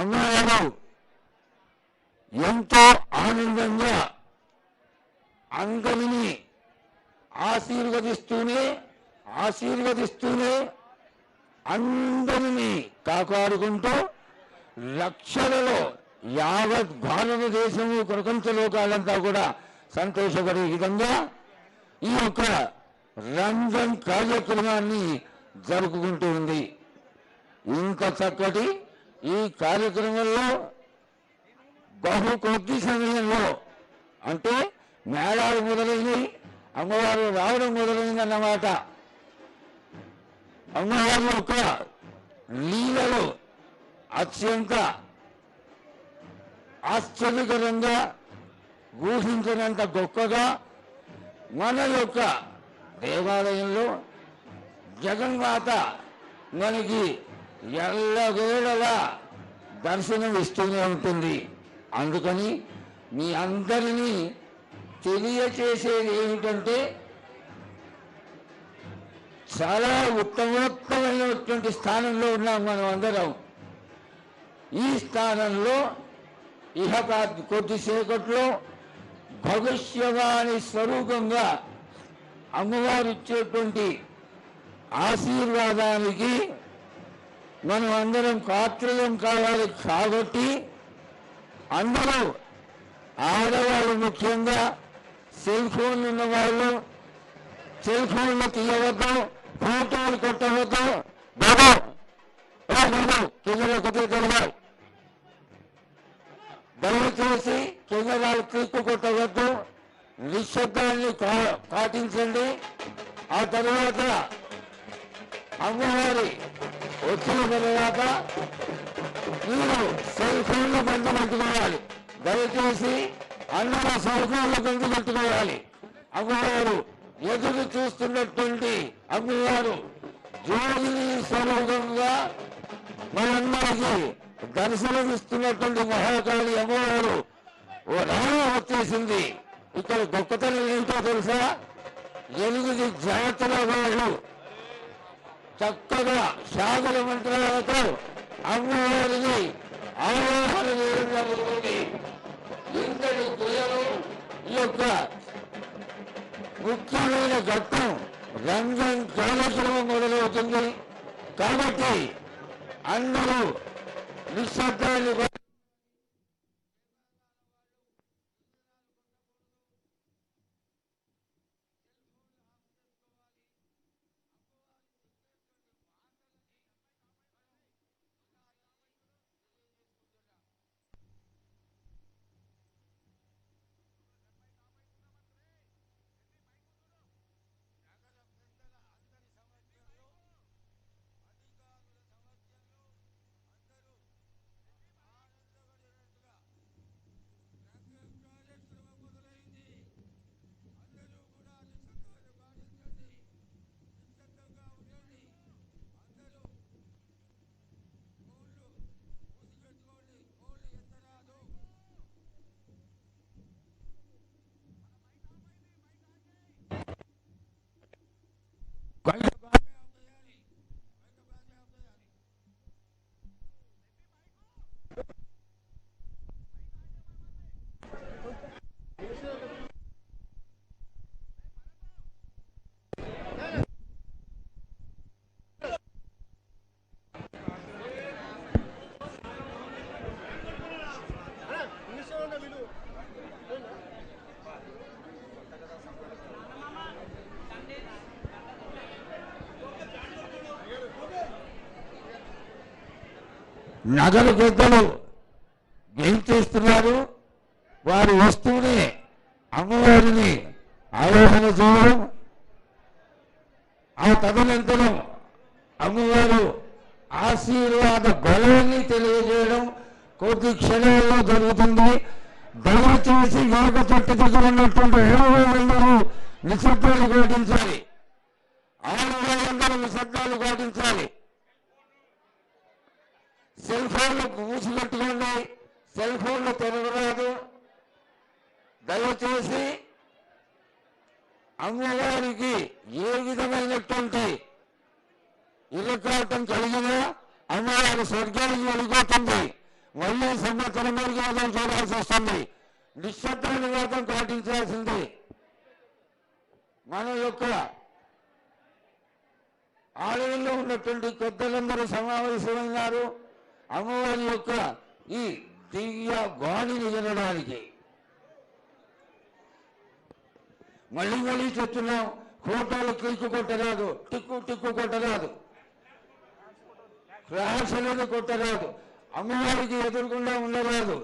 అమ్మవారు ఎంతో ఆనందంగా అందరినీ ఆశీర్వదిస్తూనే అందరినీ కాపాడుకుంటూ లక్షలలో యావత్ భారతదేశము ప్రపంచ లోకాలంతా కూడా సంతోషపడే విధంగా ఈ యొక్క రంజాన్ కార్యక్రమాన్ని జరుపుకుంటూ ఉంది. ఇంత చక్కటి ఈ కార్యక్రమంలో బహు కొద్ది సమయంలో అంటే మేళాలు మొదలైనవి, అమ్మవారు రావడం మొదలైందన్నమాట. అమ్మవారి యొక్క లీలలు అత్యంత ఆశ్చర్యకరంగా ఊహించినంత గొప్పగా మన యొక్క దేవాలయంలో జగన్మాత మనకి ఎల్లవేళలా దర్శనం ఇస్తూనే ఉంటుంది. అందుకని మీ అందరినీ తెలియచేసేది ఏమిటంటే చాలా ఉత్తమోత్తమైనటువంటి స్థానంలో ఉన్నాం మనం అందరం. ఈ స్థానంలో ఇహ కొద్దిసేపట్లో భవిష్యవాణి స్వరూపంగా అమ్మవారు ఇచ్చేటువంటి ఆశీర్వాదానికి మనం అందరం పాత్రలం కావాలి. కాబట్టి అందరూ ఆడవాళ్ళు ముఖ్యంగా సెల్ ఫోన్లు ఉన్నవాళ్ళు సెల్ ఫోన్లు తీయవద్దు, ఫోటోలు కొట్టవద్దు. బాబు కెమెరా కొద్దిగా తెలియాలి. దయచేసి కెమెరాలు క్లిక్ కొట్టవద్దు, నిశ్శబ్దాన్ని పాటించండి. ఆ తర్వాత అమ్మవారి వచ్చిన తర్వాత మీరు సెల్ ఫోన్లు బంధు పెట్టుకోవాలి. దయచేసి అందరూ సెల్ ఫోన్లు బంధు పెట్టుకోవాలి. అమ్మవారు ఎదురు చూస్తున్నటువంటి అమ్మవారు జ్యోతిని స్వరూపంగా మనందరికీ దర్శనమిస్తున్నటువంటి మహాకాళి అమ్మవారు ఓ రామ వచ్చేసింది. ఇక్కడ గొప్పతనం ఏంటో తెలుసా? 8 జాతుల వాళ్ళు చక్కగా శాగల మంత్రాలతో అమ్మవారిని ఆవాహన చేయడం జరుగుతుంది. ఇంతటి క్రియలు ఈ యొక్క ముఖ్యమైన ఘట్టం రంజాన్ కార్యక్రమం మొదలవుతుంది. కాబట్టి అందరూ నిశ్శబ్దాన్ని నగర పెద్దలు ఏం చేస్తున్నారు? వారు వస్తూనే అమ్మవారిని ఆరోహణ చేయడం, ఆ తదనంతరం అమ్మవారు ఆశీర్వాద బలాన్ని తెలియజేయడం కొద్ది క్షణాల్లో జరుగుతుంది. దయచేసి యోగ చెట్టు దగ్గర ఉన్నటువంటి 20,000 నిశ్శబ్దాలు పాటించాలి. 600 నిశ్శబ్దాలు పాటించాలి. సెల్ ఫోన్లు మూసిపెట్టుకోండి, సెల్ ఫోన్లు తెరవరాదు. దయచేసి అమ్మవారికి ఏ విధమైనటువంటి ఇరకాటం కలిగినా అమ్మవారి స్వర్గానికి వెళ్ళిపోతుంది. మళ్ళీ సంవత్సరం వరకు ఎదురు చూడాల్సి వస్తుంది. నిశ్శబ్దాన్ని మాత్రం పాటించాల్సింది. మన యొక్క ఆలయంలో ఉన్నటువంటి పెద్దలందరూ సమావేశమైనారు అమ్మవారి యొక్క ఈ దివ్య వాణిని వినడానికి. మళ్ళీ మళ్ళీ చెప్తున్నాం, ఫోటోలు టిక్కు కొట్టరాదు, టిక్కు కొట్టరాదు, ఫ్లాష్ అనేది కొట్టరాదు, అమ్మవారికి ఎదురుకుండా ఉండరాదు.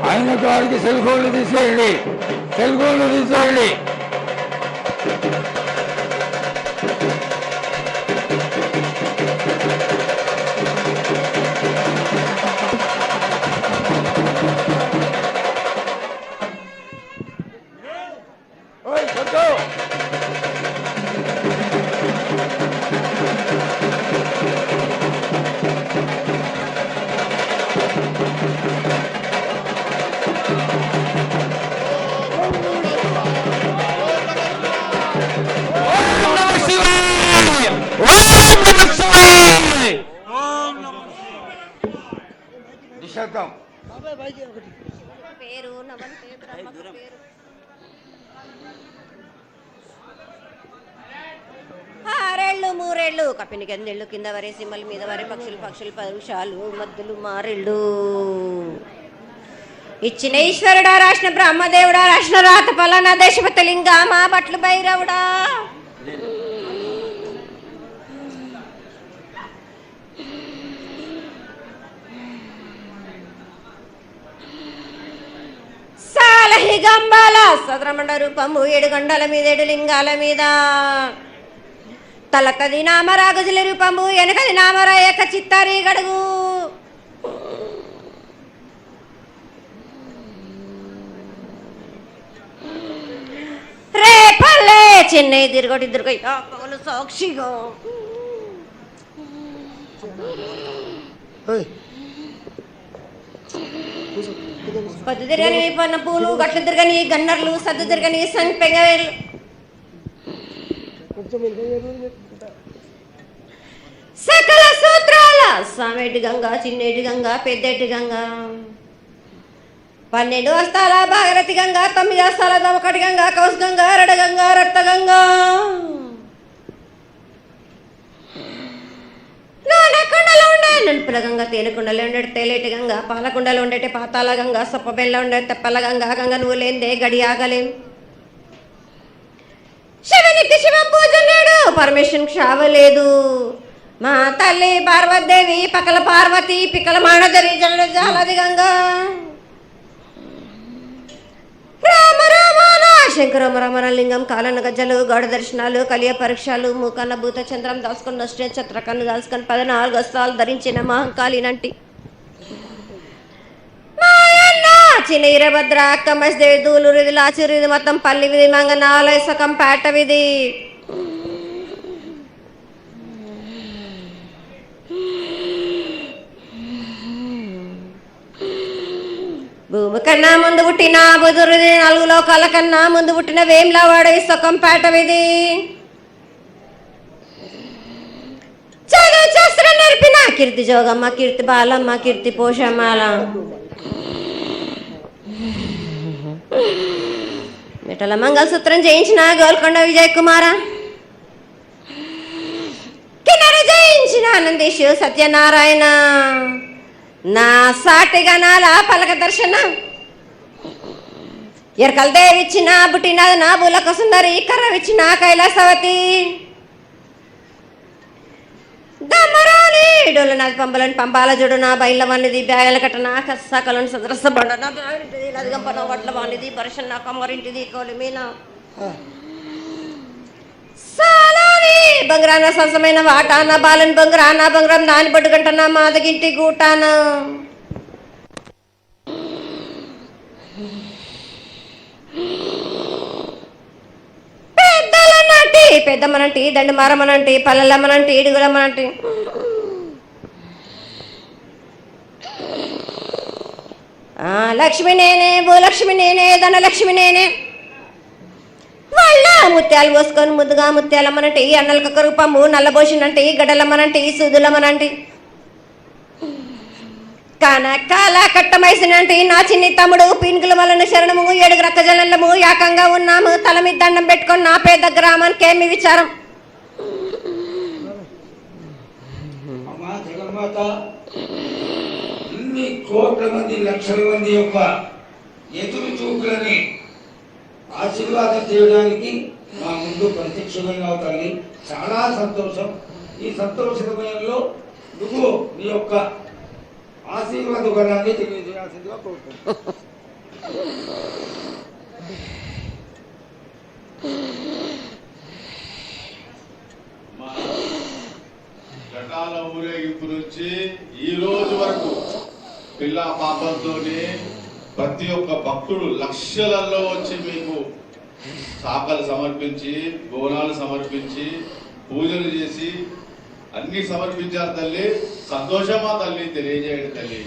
ఆయన గారికి సెల్ ఫోన్లు తీసేయండి, సెల్ ఫోన్లు తీసేయండి. నిశ్శబ్దం. పేరు ఆరేళ్ళు మూరేళ్ళు కప్పిని గందెళ్ళు కింద వరే సిమ్మల మీద వరే పక్షులు పరుషాలు మద్దులు మారెళ్ళు ఇచ్చిన ఈశ్వరుడా రాసిన బ్రహ్మదేవుడా రాసిన రాత పలానా దేశపతి లింగా మా బట్లు భైరవుడా గంబాల సద్రమండ రూపము 7 గండల మీద 7 లింగాల మీద తలకది నామరా గజుల రూపము వెనకది నామరా ఏక చిత్తారి గడుగు రే పల్లె చెన్నై తిరగొట్టి పగలు సాక్షిగా పద్దు తిరగని పన్న పూలు గట్లు తిరగని గన్నర్లు సద్దు తిరగని సంపెంగలు సకల సూత్రాల సామేటి గంగా చిన్నేటి గంగా పెద్దేటి గంగా 12 హస్తాల భాగరథి గంగా 9 హస్తాల దమకటి గంగా కౌస్ గంగా రడ గంగా రక్త గంగా కుండలో ఉండే నలుపుల గంగ తేనెకుండలో ఉండే తేలేటి గంగ పాలకుండలో ఉండేటి పాతాల గంగ సొప్పబెల్ల ఉండే తెప్పల గంగ గంగ నువ్వు లేందే గడి ఆగలేం శివునికి శివం పూజ లేడు పరమేశ్వరునికి క్షావలేదు మా తల్లి పార్వతీదేవి పకల పార్వతి పికల మానదరి జల్లు జాలది గంగా రామ రామాల శంకర రమణ లింగం కాలన గజ్జలు గౌడ దర్శనాలు కలియ పరీక్షలు మూకన్న భూత చంద్రం దాల్చుకుని నష్ట చత్రకన్ను దాల్చుకొని 14 హస్తాలు ధరించిన మహంకాళినంటి చిన్న ఈరభద్ర కమస్దేవి దూలు రిది లాచిరిది మొత్తం పల్లి విధి మంగనాలయ సకం పేట విధి భూమి కన్నా ముందు పుట్టిన బుధుడిది 4 లోకాల కన్నా ముందు పుట్టిన వేమ్లవాడ సొక్కం పేట విధి చదువు శాస్త్రం నేర్పిన కీర్తి జోగమ్మ కీర్తి బాలమ్మ కీర్తి పోషమ్మాల మెటల మంగళసూత్రం చేయించిన గోల్కొండ విజయ్ కుమార, కిన్నెర జయించిన ఆనందేశు సత్యనారాయణ, నా సాటిగా నాల పలక దర్శన, ఎరకల దేవిచ్చిన బుట్టినది నా బులక సుందరి, కర్రవిచ్చిన కైలాసవతి, దమ్మరాని డోలనాది పంపలని పంపాల జోడు నా బయల వానిది, బ్యాగల కట్ట నా కసకలను సదరస బండ నా బ్యాగింటిది, లదిగంపన వడ్ల వానిది, పరషన్ నా కమ్మరింటిది, కోలిమీన సాలాని బంగారాన సరసమైన వాటాన, బాలని బంగారాన బంగారం దాని పట్టుకంటన మాదగింటి గూటాన, పెద్దమ్మనంటి దండు మారమ్మనంటి పల్లెలమ్మనంటి ఇడుగులమ్మనంటి, లక్ష్మి నేనే భూలక్ష్మి నేనే ధనలక్ష్మి నేనే, వాళ్ళ ముత్యాలు పోసుకొని ముద్దుగా ముత్యాలమ్మనంటి, అన్నలకు కరుపమ్ము నల్లబోసినంటి, గడ్డలమ్మనంటి సూదులమ్మనంటి, కనకాల కట్టమైసినంటి నా చిన్ని తమ్ముడు, పీనుగుల వలన శరణము, 7 రక్తజనలము ఏకంగా ఉన్నాము, తల మీద దండం పెట్టుకొని నా పెద్ద గ్రామానికి ఏమి విచారం. జగన్మాత, ఇన్ని కోట్ల మంది లక్షల మంది యొక్క ఎదురు చూపులని ఆశీర్వాదం చేయడానికి మా ముందు ప్రత్యక్షమైన తల్లి, చాలా సంతోషం. ఈ సంతోష సమయంలో నువ్వు నీ యొక్క ఆశీర్వాద గుణాన్ని తెలియజేయాల్సిందిగా కోరుకుంటున్నాను. ఘటాల ఊరేగింపు నుంచి ఈ రోజు వరకు పిల్ల పాపంతోనే ప్రతి ఒక్క భక్తుడు లక్షలలో వచ్చి మీకు శాఖలు సమర్పించి, బోనాలు సమర్పించి, పూజలు చేసి అన్ని సమర్పించారు తల్లి. సంతోషమా తల్లి, తెలియజేయండి తల్లి.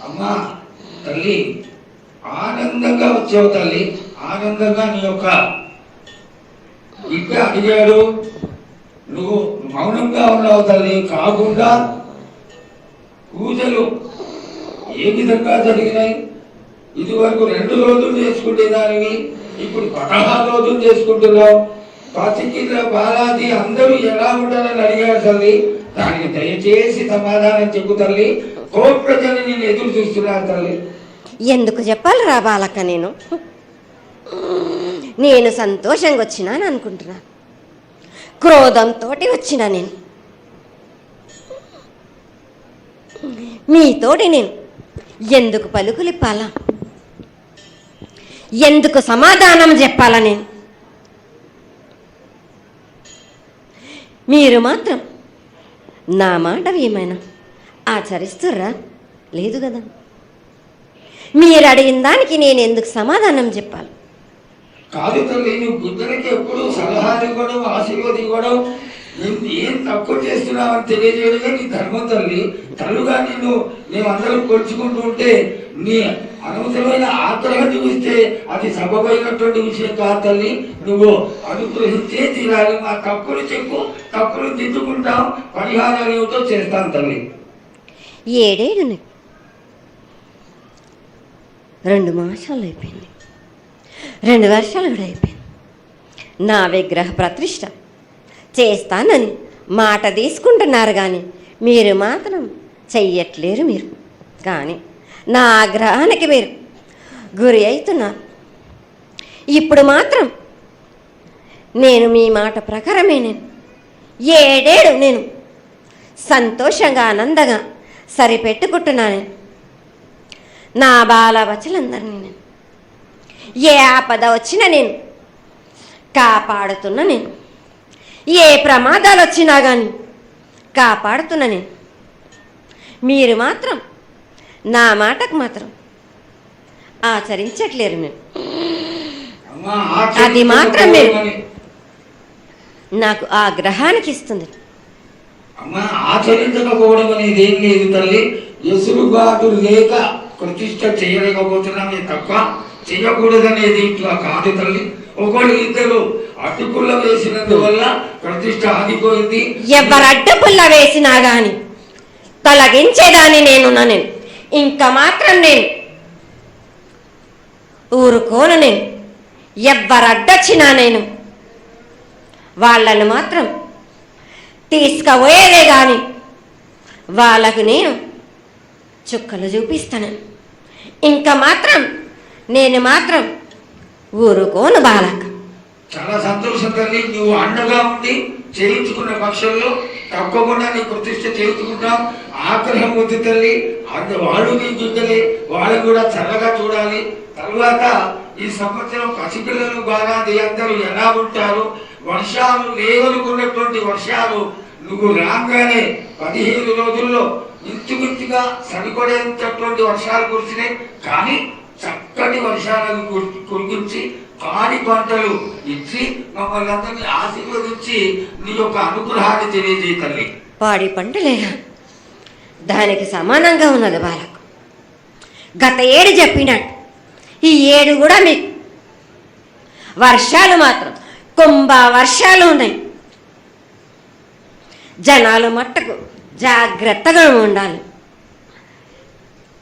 అమ్మా తల్లి, ఆనందంగా వచ్చావు తల్లి, ఆనందంగా నీ యొక్క బిడ్డ అడిగాడు, నువ్వు మౌనంగా ఉన్నావు తల్లి. కాకుండా పూజలు ఏ విధంగా జరిగినాయి? ఇదివరకు 2 రోజులు చేసుకునేదానివి, ఇప్పుడు 16 రోజులు చేసుకుంటున్నావు. పసికిల బాలాది అందరూ ఎలా ఉంటారని అడిగాడు తల్లి. దానికి దయచేసి సమాధానం చెప్పు తల్లి. కోట్ల జనం నేను ఎదురు చూస్తున్నాను తల్లి. ఎందుకు చెప్పాలి రా బాలక్క, నేను సంతోషంగా వచ్చినాను అనుకుంటున్నా, క్రోధంతో వచ్చినా నేను మీతోటి నేను ఎందుకు పలుకులిప్పాలా, ఎందుకు సమాధానం చెప్పాలా? నేను మీరు మాత్రం నా మాట ఏమైనా ఆచరిస్తుర్రా? లేదు కదా. మీరు అడిగిన దానికి నేను ఎందుకు సమాధానం చెప్పాలి? కాదు తల్లి, నువ్వు బుద్ధునికి ఎప్పుడు సలహాలు ఇవ్వడం, ఆశీర్వాదం ఇవ్వడం, ఏం తక్కువ చేస్తున్నావని తెలియజేయడమే నీ ధర్మం తల్లి. తల్లుగా మేమందరం కొలుచుకుంటూ ఉంటే నీ అనవసరమైన ఆగ్రహం చూపిస్తే అది సబబైనటువంటి విషయం కాదు తల్లి. నువ్వు అనుగ్రహించే తీరాలి. మా తప్పులు చెప్పు, తప్పులు దిద్దుకుంటాం, పరిహారాలు ఏమిటో చేస్తాను తల్లి. 7 ఏళ్ళు 2 మాసాలు అయిపోయింది, 2 వర్షాలు కూడా అయిపోయింది. నా విగ్రహ ప్రతిష్ఠ చేస్తానని మాట తీసుకుంటున్నారు కానీ మీరు మాత్రం చెయ్యట్లేరు. మీరు కానీ నా ఆగ్రహానికి మీరు గురి అవుతున్నారు. ఇప్పుడు మాత్రం నేను మీ మాట ప్రకారమే నేను 7 ఏళ్ళు నేను సంతోషంగా ఆనందంగా సరిపెట్టుకుంటున్నాను. నా బాలబచ్చలందరినీ నేను ఏ ఆపద వచ్చినా నేను కాపాడుతున్నా. నేను ఏ ప్రమాదాలు వచ్చినా కానీ కాపాడుతున్నా. నేను మీరు మాత్రం నా మాటకు మాత్రం ఆచరించట్లేరు. మీరు అది మాత్రం మీరు నాకు ఆగ్రహానికి ఇస్తుంది. అమ్మ ఆచరించకపోవడం అనేది ఏం లేదు తల్లి. ఎసురుబాటు లేక ప్రతిష్ట చేయలేకపోతున్నామే తప్ప చేయకూడదనేది ఇట్లా కాదు తల్లి. ఒకళ్ళు ఇద్దరు అడ్డుపుల్ల వేసినందువల్ల ప్రతిష్ట ఆగిపోయింది. ఎవరు అడ్డుపుల్ల వేసినా గాని తొలగించేదాన్ని నేను ఇంకా మాత్రం నేను ఊరుకోను. నేను ఎవరు అడ్డొచ్చినా నేను వాళ్ళను మాత్రం తీసుకుపోయేదే గాని వాళ్ళకు నేను చుక్కలు చూపిస్తాను. ఇంకా మాత్రం నేను మాత్రం ఊరుకోను బాలక. చాలా సంతోషం తల్లి. నువ్వు అండగా ఉండి చేయించుకున్న పక్షంలో తప్పకుండా నీ ప్రతిష్ట చేయించుకుంటాం. ఆగ్రహం వద్దు తల్లి. వాళ్ళు నీ బిడ్డలే, వాళ్ళని కూడా చల్లగా చూడాలి. తర్వాత ఈ సంవత్సరం పసిపిల్లలు బాగా అందరూ ఎలా ఉంటారు. వర్షాలు లేవనుకున్నటువంటి వర్షాలు నువ్వు రాగానే 15 రోజుల్లో ఇంచుమించుగా సరిపడేటటువంటి వర్షాలు కురిసినాయి. కానీ చక్కటి వర్షాలను కురిపించి పాడి పంటలు ఇచ్చి మమ్మల్ని అందరినీ ఆశీర్వదించి నీ యొక్క అనుగ్రహాన్ని తెలియజేయ తల్లి. పాడి పంటలేగా దానికి సమానంగా ఉన్నది బాలకు. గత ఏడు చెప్పినట్టు ఈ ఏడు కూడా మీకు వర్షాలు మాత్రం కుంభ వర్షాలు ఉన్నాయి. జనాలు మట్టుకు జాగ్రత్తగా ఉండాలి.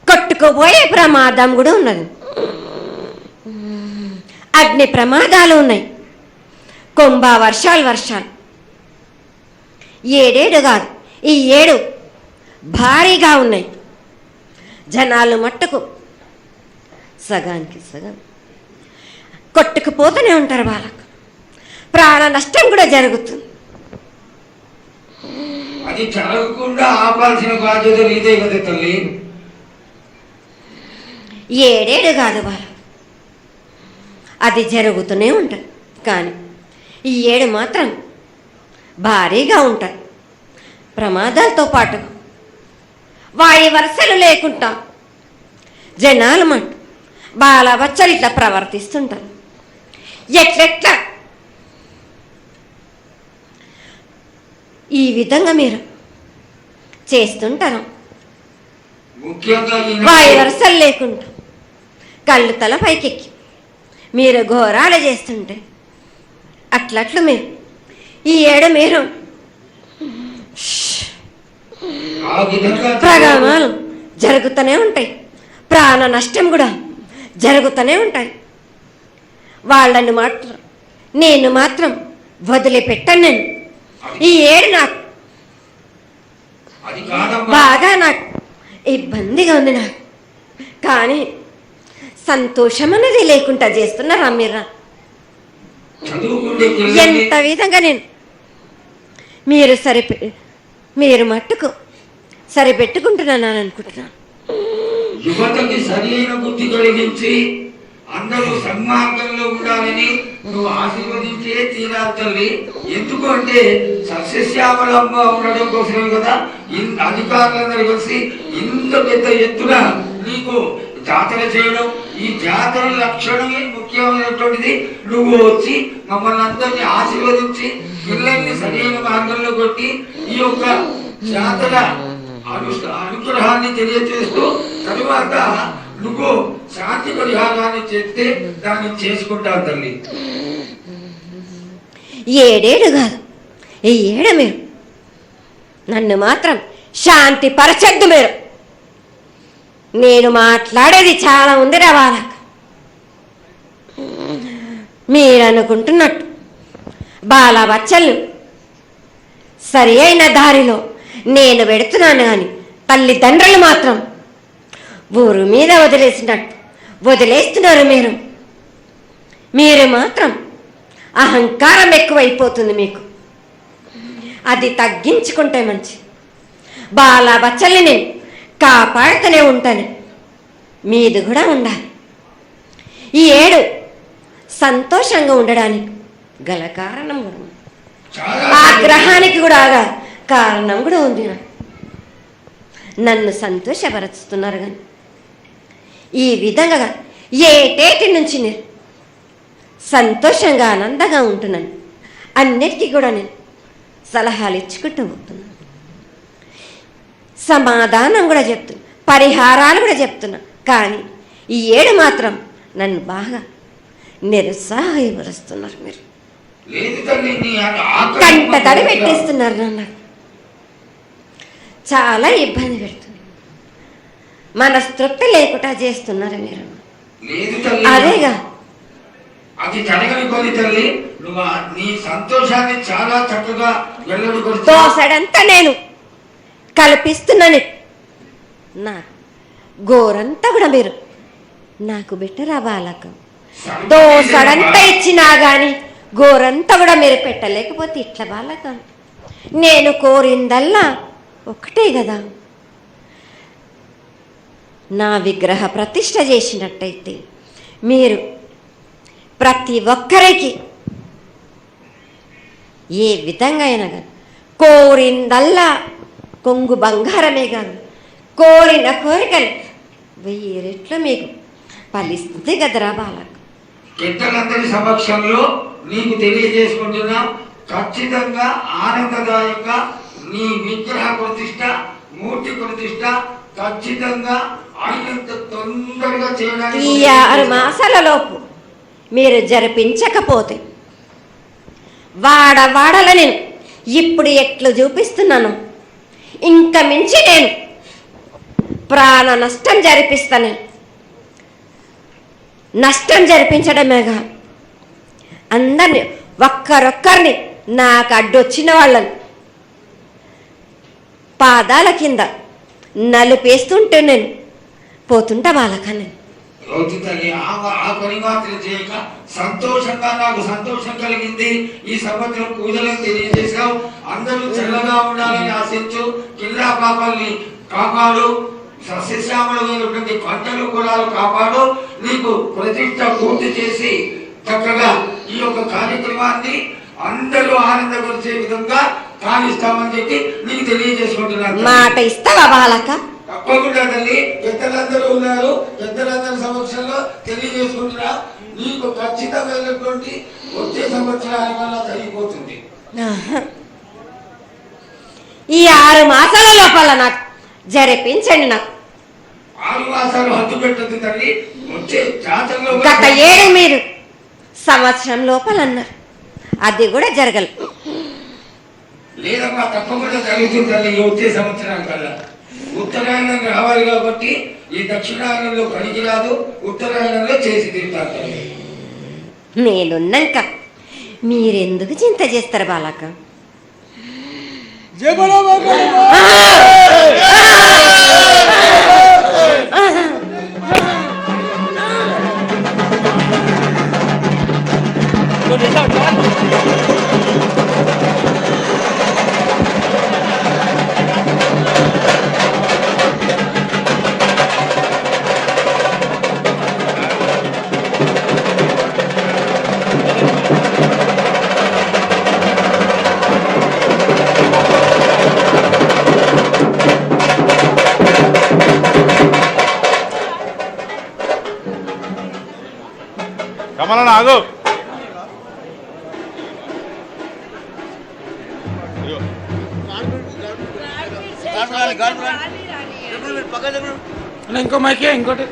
కొట్టుకుపోయే ప్రమాదం కూడా ఉన్నది. అగ్ని ప్రమాదాలు ఉన్నాయి. కుంభ వర్షాలు ఏడేడు కాదు, ఈ ఏడు భారీగా ఉన్నాయి. జనాలు మట్టుకు సగానికి సగం కొట్టుకుపోతూనే ఉంటారు. వాళ్ళకు ప్రాణ నష్టం కూడా జరుగుతుంది. అది జరగకుండా ఆపాల్సిన బాధ్యత నీదే కదా తల్లి. ఏడేడు కాదు వాళ్ళు, అది జరుగుతూనే ఉంటుంది. కానీ ఈ ఏడు మాత్రం భారీగా ఉంటాయి. ప్రమాదాలతో పాటు వాయి వరుసలు లేకుండా జనాలు మట్టు బాలబచ్చలు ఇట్లా ప్రవర్తిస్తుంటారు. ఎట్లెట్లా ఈ విధంగా మీరు చేస్తుంటారు. వాయి వరుసలు లేకుండా కళ్ళు తల పైకెక్కి మీరు ఘోరాలు చేస్తుంటే అట్లట్లు మీరు ఈ ఏడు మీరు ప్రగామాలు జరుగుతూనే ఉంటాయి. ప్రాణ నష్టం కూడా జరుగుతూనే ఉంటాయి. వాళ్ళని మాత్రం నేను మాత్రం వదిలిపెట్టాను. నేను ఈ ఏడు నాకు బాగా నాకు ఇబ్బందిగా ఉంది. నాకు కానీ సంతోషం అనేది లేకుండా చేస్తున్నారా మీరు? ఎంత విధంగా నేను మీరు మట్టుకు సరిపెట్టుకుంటున్నాను అనుకుంటున్నాను. యువతకి సరైన బుద్ధి కలిగించి అందరూ సన్మార్గంలో ఉండాలని నువ్వు ఆశీర్వదించే తీరాలి తల్లి. ఎందుకంటే సస్యశ్యామలంగా ఉండడం కోసమే కదా అధికారులందరూ కలిసి ఇంత పెద్ద ఎత్తున నీకు జాతర చేయడం. ఈ జాతర లక్షణమే ముఖ్యమైనటువంటిది. నువ్వు వచ్చి మమ్మల్ని అందరినీ ఆశీర్వదించి పిల్లల్ని సరైన మార్గంలో కొట్టి ఈ యొక్క జాతర అనుగ్రహాన్ని తెలియజేస్తూ తరువాత నువ్వు శాంతి పరిహారాన్ని చేస్తే దాన్ని చేసుకుంటావు తల్లి. ఏడేడు కాదు, ఈ ఏడు మీరు నన్ను మాత్రం శాంతి పరచద్దు. నేను మాట్లాడేది చాలా ఉంది వాళ్ళకు. మీరు అనుకుంటున్నట్టు బాలబచ్చలు సరి అయిన దారిలో నేను పెడుతున్నాను. కానీ తల్లిదండ్రులు మాత్రం ఊరు మీద వదిలేస్తున్నారు. మీరు మాత్రం అహంకారం ఎక్కువైపోతుంది మీకు. అది తగ్గించుకుంటే మంచి. బాలబచ్చల్ని నేను కాపాడుతూనే ఉంటాను. మీది కూడా ఉండాలి. ఈ ఏడు సంతోషంగా ఉండడానికి గల కారణం కూడా ఉంది. ఆగ్రహానికి కూడా కారణం కూడా ఉంది. నన్ను సంతోషపరుస్తున్నారు. కానీ ఈ విధంగా ఏటేటి నుంచి నేను సంతోషంగా ఆనందంగా ఉంటున్నాను. అన్నిటికీ కూడా నేను సలహాలు ఇచ్చుకుంటూ పోతున్నాను. సమాధానం కూడా చెప్తున్నా, పరిహారాలు కూడా చెప్తున్నా. కానీ ఈ ఏడు మాత్రం నన్ను బాగా నిరుత్సాహపరుస్తున్నారు. మీరు లేదు తల్లి, నీ కంట తడి పెట్టేస్తున్నారు నన్ను, చాలా ఇబ్బంది పెడుతున్నారు, మనస్తృప్తి లేకుండా చేస్తున్నారు మీరు. లేదు తల్లి, అదేగా అది జరగనుకోని తల్లి. నువ్వు నీ సంతోషాన్ని చాలా చక్కగా వెల్లడి దోసడంతా నేను కల్పిస్తున్నాను. నా గోరంతా కూడా మీరు నాకు బెట్టరా బాలకం. దోసడంతా ఇచ్చినా గాని గోరంతా కూడా మీరు పెట్టలేకపోతే ఇట్లా బాలకం. నేను కోరిందల్లా ఒకటే కదా, నా విగ్రహ ప్రతిష్ఠ చేసినట్టయితే మీరు ప్రతి ఒక్కరికి ఏ విధంగా అయినా కానీ కోరిందల్లా కొంగు బంగారమే కాదు, కోరిన కోరికలు 1000 రెట్లు మీకు ఫలిస్తుంది కదరా బాలకు. పెద్దలందరి సమక్షంలో నీకు తెలియజేసుకుంటున్నా, ఖచ్చితంగా ఆనందదాయంగా నీ విగ్రహ ప్రతిష్ట, మూర్తి ప్రతిష్ట ఖచ్చితంగా అయినంత తొందరగా చేయడానికి ఈ 6 మాసాల లోపు మీరు జరిపించకపోతే వాడవాడల నేను ఇప్పుడు ఎట్లు చూపిస్తున్నాను, ఇంకా మించి నేను ప్రాణ నష్టం జరిపిస్తాను. నష్టం జరిపించడమేగా, అందరినీ ఒక్కరొక్కరిని నాకు అడ్డొచ్చిన వాళ్ళని పాదాల కింద నలిపేస్తుంటే నేను పోతుంటా వాళ్ళకని. తల్లి, ఆ పని మాత్రం చేయక సంతోషంగా, నాకు సంతోషం కలిగింది. ఈ సంవత్సరం పూజలను తెలియజేశావు. అందరూ చల్లగా ఉండాలని ఆశించు. కిల్లా పాపాలని కాపాడు, సస్యశ్యామలమైనటువంటి పంటలు కులాలు కాపాడు. నీకు ప్రతిష్ట పూర్తి చేసి చక్కగా ఈ యొక్క కార్యక్రమాన్ని అందరూ ఆనందపరిచే విధంగా కానిస్తామని చెప్పి నీకు తెలియజేసుకుంటున్నాను. మాట ఇస్తావా బాలక? తప్పకుండా తల్లి, పెద్దలందరూ ఉన్నారు, పెద్దలందరి సమక్షంలో తెలియజేసుకుంటున్నా. నీకు ఖచ్చితమైనటువంటి వచ్చే సంవత్సరాల వల్ల జరిగిపోతుంది. ఈ 6 మాసాల లోపల నాకు జరిపించండి. నాకు 6 మాసాలు హద్దు పెట్టదు తల్లి. వచ్చే జాతరలో గత 7 మీరు సంవత్సరం లోపల అన్నారు, అది కూడా జరగలేదు. లేదమ్మా, తప్పకుండా జరుగుతుంది తల్లి. వచ్చే సంవత్సరం కల్లా ఉత్తరాయణం రావాలి కాబట్టి ఈ దక్షిణాయనంలో పనికి రాదు, ఉత్తరాయణంలో చేసి తీరుతారు తల్లి. నేనున్నాక మీరెందుకు చింత చేస్తారు బాలక? కమలన్న ఆగు. ఇంకో మైకే ఇంకోటి